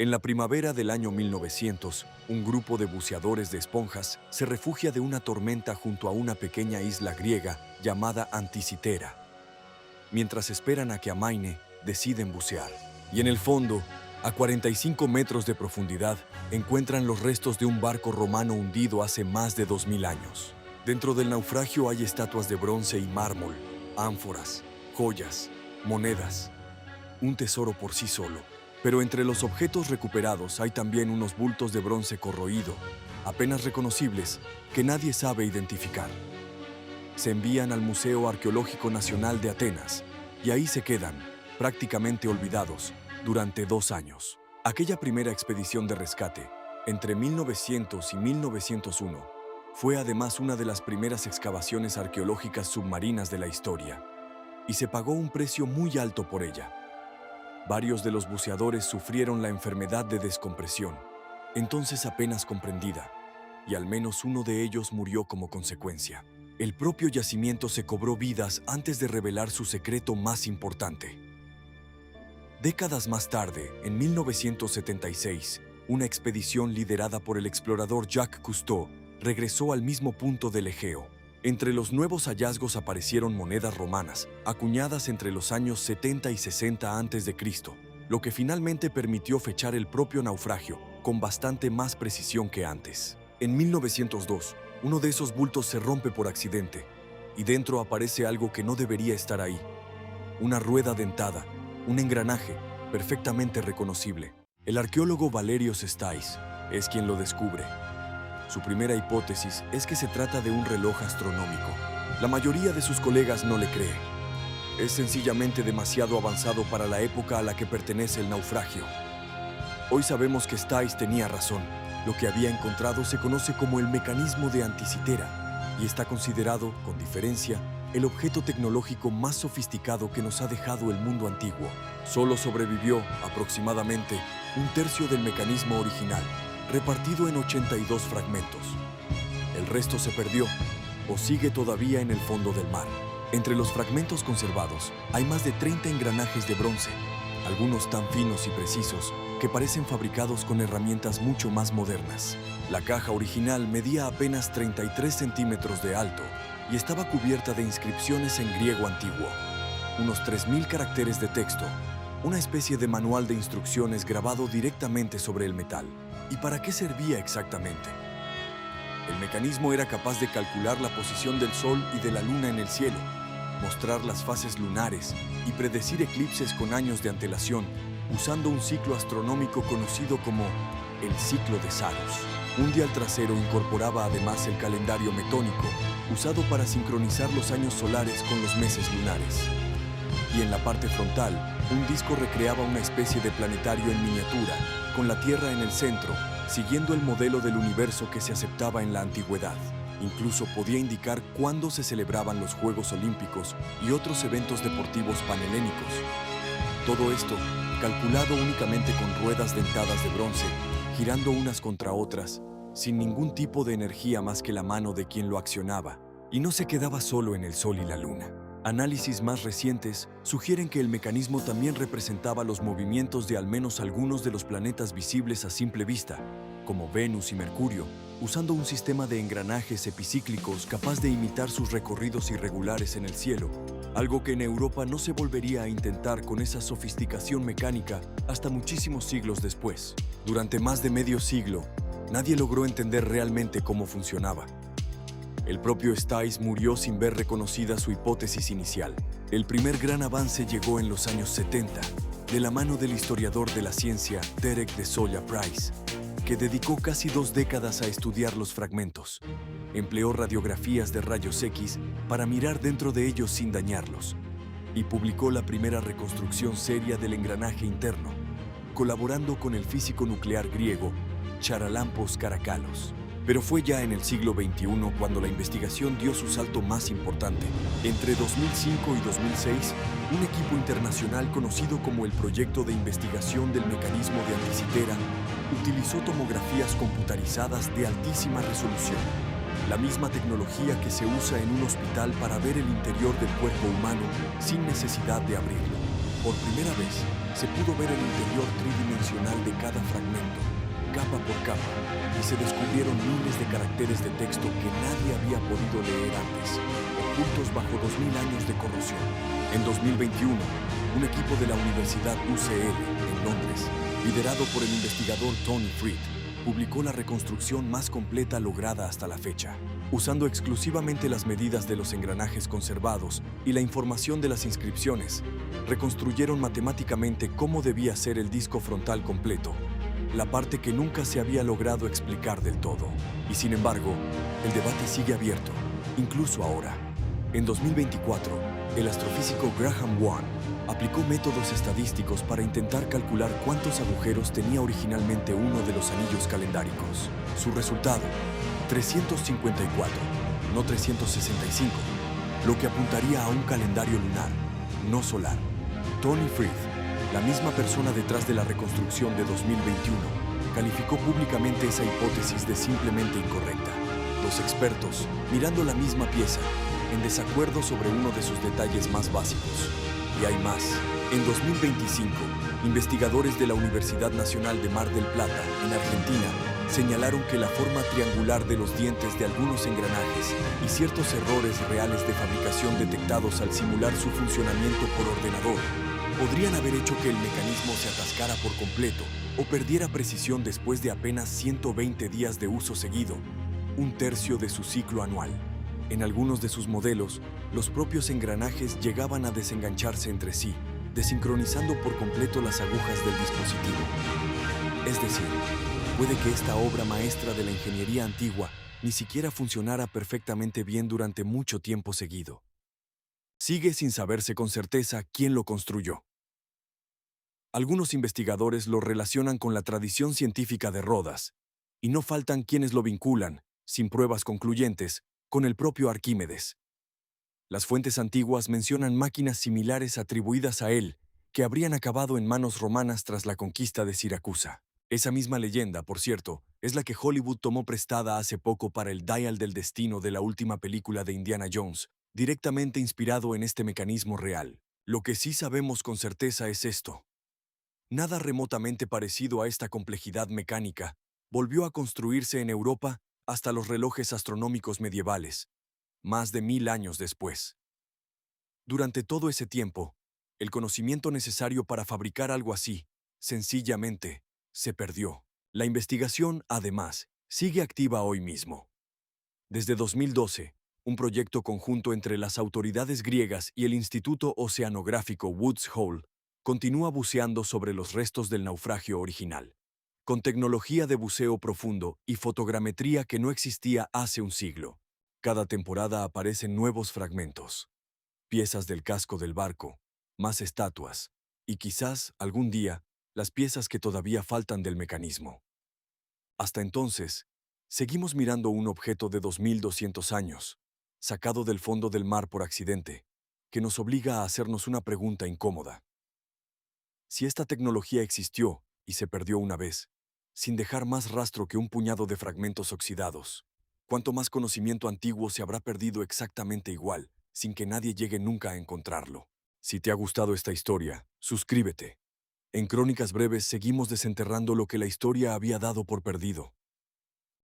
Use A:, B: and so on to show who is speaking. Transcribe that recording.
A: En la primavera del año 1900, un grupo de buceadores de esponjas se refugia de una tormenta junto a una pequeña isla griega llamada Anticitera. Mientras esperan a que amaine, deciden bucear. Y en el fondo, a 45 metros de profundidad, encuentran los restos de un barco romano hundido hace más de 2000 años. Dentro del naufragio hay estatuas de bronce y mármol, ánforas, joyas, monedas. Un tesoro por sí solo. Pero entre los objetos recuperados hay también unos bultos de bronce corroído, apenas reconocibles, que nadie sabe identificar. Se envían al Museo Arqueológico Nacional de Atenas, y ahí se quedan, prácticamente olvidados, durante 2 años. Aquella primera expedición de rescate, entre 1900 y 1901, fue además una de las primeras excavaciones arqueológicas submarinas de la historia, y se pagó un precio muy alto por ella. Varios de los buceadores sufrieron la enfermedad de descompresión, entonces apenas comprendida, y al menos uno de ellos murió como consecuencia. El propio yacimiento se cobró vidas antes de revelar su secreto más importante. Décadas más tarde, en 1976, una expedición liderada por el explorador Jacques Cousteau regresó al mismo punto del Egeo. Entre los nuevos hallazgos aparecieron monedas romanas, acuñadas entre los años 70 y 60 a.C., lo que finalmente permitió fechar el propio naufragio con bastante más precisión que antes. En 1902, uno de esos bultos se rompe por accidente, y dentro aparece algo que no debería estar ahí. Una rueda dentada, un engranaje perfectamente reconocible. El arqueólogo Valerio Sestais es quien lo descubre. Su primera hipótesis es que se trata de un reloj astronómico. La mayoría de sus colegas no le cree. Es sencillamente demasiado avanzado para la época a la que pertenece el naufragio. Hoy sabemos que Stais tenía razón. Lo que había encontrado se conoce como el mecanismo de Anticitera y está considerado, con diferencia, el objeto tecnológico más sofisticado que nos ha dejado el mundo antiguo. Solo sobrevivió, aproximadamente, 1/3 del mecanismo original, repartido en 82 fragmentos. El resto se perdió o sigue todavía en el fondo del mar. Entre los fragmentos conservados hay más de 30 engranajes de bronce, algunos tan finos y precisos que parecen fabricados con herramientas mucho más modernas. La caja original medía apenas 33 centímetros de alto y estaba cubierta de inscripciones en griego antiguo, unos 3000 caracteres de texto, una especie de manual de instrucciones grabado directamente sobre el metal. ¿Y para qué servía exactamente? El mecanismo era capaz de calcular la posición del Sol y de la Luna en el cielo, mostrar las fases lunares y predecir eclipses con años de antelación, usando un ciclo astronómico conocido como el ciclo de Saros. Un dial trasero incorporaba además el calendario metónico, usado para sincronizar los años solares con los meses lunares. Y en la parte frontal, un disco recreaba una especie de planetario en miniatura, con la Tierra en el centro, siguiendo el modelo del universo que se aceptaba en la antigüedad. Incluso podía indicar cuándo se celebraban los Juegos Olímpicos y otros eventos deportivos panhelénicos. Todo esto, calculado únicamente con ruedas dentadas de bronce, girando unas contra otras, sin ningún tipo de energía más que la mano de quien lo accionaba. Y no se quedaba solo en el Sol y la Luna. Análisis más recientes sugieren que el mecanismo también representaba los movimientos de al menos algunos de los planetas visibles a simple vista, como Venus y Mercurio, usando un sistema de engranajes epicíclicos capaz de imitar sus recorridos irregulares en el cielo, algo que en Europa no se volvería a intentar con esa sofisticación mecánica hasta muchísimos siglos después. Durante más de medio siglo, nadie logró entender realmente cómo funcionaba. El propio Stais murió sin ver reconocida su hipótesis inicial. El primer gran avance llegó en los años 70, de la mano del historiador de la ciencia Derek de Solla Price, que dedicó casi 2 décadas a estudiar los fragmentos. Empleó radiografías de rayos X para mirar dentro de ellos sin dañarlos, y publicó la primera reconstrucción seria del engranaje interno, colaborando con el físico nuclear griego Charalampos Karakalos. Pero fue ya en el siglo XXI cuando la investigación dio su salto más importante. Entre 2005 y 2006, un equipo internacional conocido como el Proyecto de Investigación del Mecanismo de Anticitera utilizó tomografías computarizadas de altísima resolución, la misma tecnología que se usa en un hospital para ver el interior del cuerpo humano sin necesidad de abrirlo. Por primera vez, se pudo ver el interior tridimensional de cada fragmento, capa por capa, y se descubrieron miles de caracteres de texto que nadie había podido leer antes, ocultos bajo 2000 años de corrosión. En 2021, un equipo de la Universidad UCL, en Londres, liderado por el investigador Tony Freed, publicó la reconstrucción más completa lograda hasta la fecha. Usando exclusivamente las medidas de los engranajes conservados y la información de las inscripciones, reconstruyeron matemáticamente cómo debía ser el disco frontal completo, la parte que nunca se había logrado explicar del todo. Y sin embargo, el debate sigue abierto, incluso ahora. En 2024, el astrofísico Graham One aplicó métodos estadísticos para intentar calcular cuántos agujeros tenía originalmente uno de los anillos calendáricos. Su resultado, 354, no 365, lo que apuntaría a un calendario lunar, no solar. Tony Freed, la misma persona detrás de la reconstrucción de 2021, calificó públicamente esa hipótesis de simplemente incorrecta. Los expertos, mirando la misma pieza, en desacuerdo sobre uno de sus detalles más básicos. Y hay más. En 2025, investigadores de la Universidad Nacional de Mar del Plata, en Argentina, señalaron que la forma triangular de los dientes de algunos engranajes y ciertos errores reales de fabricación detectados al simular su funcionamiento por ordenador podrían haber hecho que el mecanismo se atascara por completo o perdiera precisión después de apenas 120 días de uso seguido, un tercio de su ciclo anual. En algunos de sus modelos, los propios engranajes llegaban a desengancharse entre sí, desincronizando por completo las agujas del dispositivo. Es decir, puede que esta obra maestra de la ingeniería antigua ni siquiera funcionara perfectamente bien durante mucho tiempo seguido. Sigue sin saberse con certeza quién lo construyó. Algunos investigadores lo relacionan con la tradición científica de Rodas, y no faltan quienes lo vinculan, sin pruebas concluyentes, con el propio Arquímedes. Las fuentes antiguas mencionan máquinas similares atribuidas a él, que habrían acabado en manos romanas tras la conquista de Siracusa. Esa misma leyenda, por cierto, es la que Hollywood tomó prestada hace poco para el Dial del Destino de la última película de Indiana Jones, directamente inspirado en este mecanismo real. Lo que sí sabemos con certeza es esto. Nada remotamente parecido a esta complejidad mecánica volvió a construirse en Europa hasta los relojes astronómicos medievales, más de 1000 años después. Durante todo ese tiempo, el conocimiento necesario para fabricar algo así, sencillamente, se perdió. La investigación, además, sigue activa hoy mismo. Desde 2012, un proyecto conjunto entre las autoridades griegas y el Instituto Oceanográfico Woods Hole continúa buceando sobre los restos del naufragio original, con tecnología de buceo profundo y fotogrametría que no existía hace un siglo. Cada temporada aparecen nuevos fragmentos, piezas del casco del barco, más estatuas, y quizás, algún día, las piezas que todavía faltan del mecanismo. Hasta entonces, seguimos mirando un objeto de 2200 años, sacado del fondo del mar por accidente, que nos obliga a hacernos una pregunta incómoda. Si esta tecnología existió y se perdió una vez, sin dejar más rastro que un puñado de fragmentos oxidados, ¿cuánto más conocimiento antiguo se habrá perdido exactamente igual, sin que nadie llegue nunca a encontrarlo? Si te ha gustado esta historia, suscríbete. En Crónicas Breves seguimos desenterrando lo que la historia había dado por perdido.